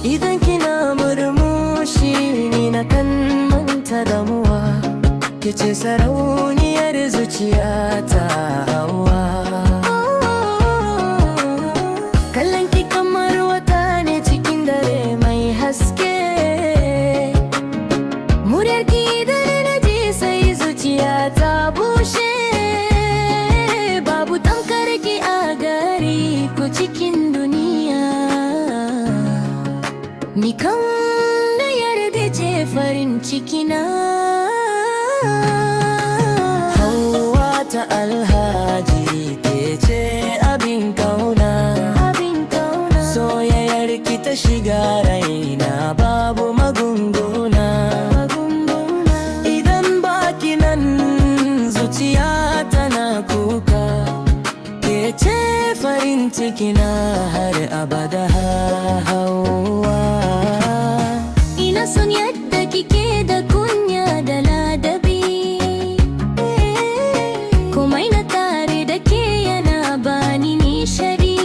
Idan kina murmushi ni na kan manta damuwa. Kice sarauniyar zuciyata Hauwa. Kallon ki kamar wata ne cikin dare mai haske. Muryar ki idan na ji sai zuciya ta bushe. Babu tamkar ki a gari ko cikin duniya. Ni kan na yarda ce farin cikina. Hauwa ta Alhaji ke ce abin kauna. Soyayyar ki ta shiga raina babu magunguna. Idan baki nan zuciya tana kuka. Ke ce farin cikina har abada Hauwa. Ina son yadda kike da kunya da ladabi. Komai na tare da ke yana bani nishadi.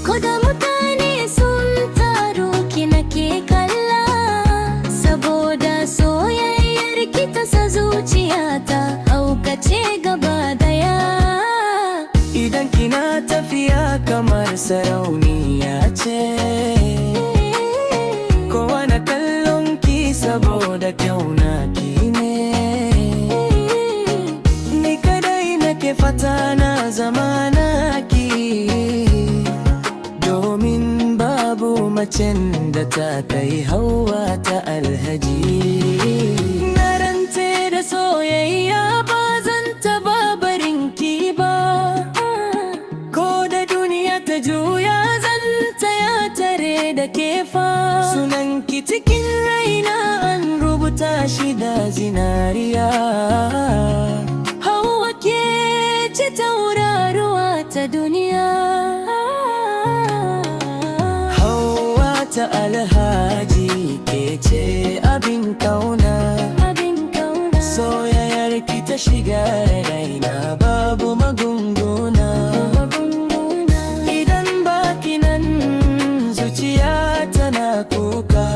Ko da mutane sun taru ki nake kalla. Saboda soyayyar ki ta sa zuciyata haukace gaba daya. Idan kina tafiya kamar sarauniya ce. Kowa na kallon ki saboda kyauna ki ne. Ni kadai nake fata na zama naki. Domin babu macen da ta kai Hauwa ta Alhaji. Na rantse da soyayya ba zan taba barin ki ba. Ko da duniya ta juya zan tsaya tare da ke fa. Sunan ki cikin raina an rubuta shi da zinariya. Hauwa ke ce tauraruwa ta duniya. Hauwa ta Alhaji ke ce abin kauna. Soyayyar ki ta shiga raina babu magunguna. Idan baki nan zuciya tana kuka.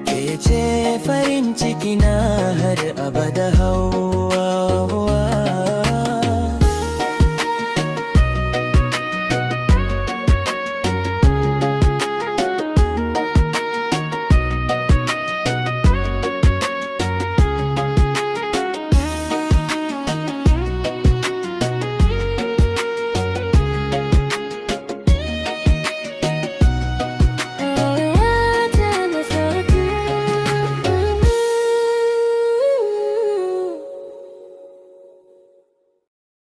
Ke ce farin cikina har abada Hauwa.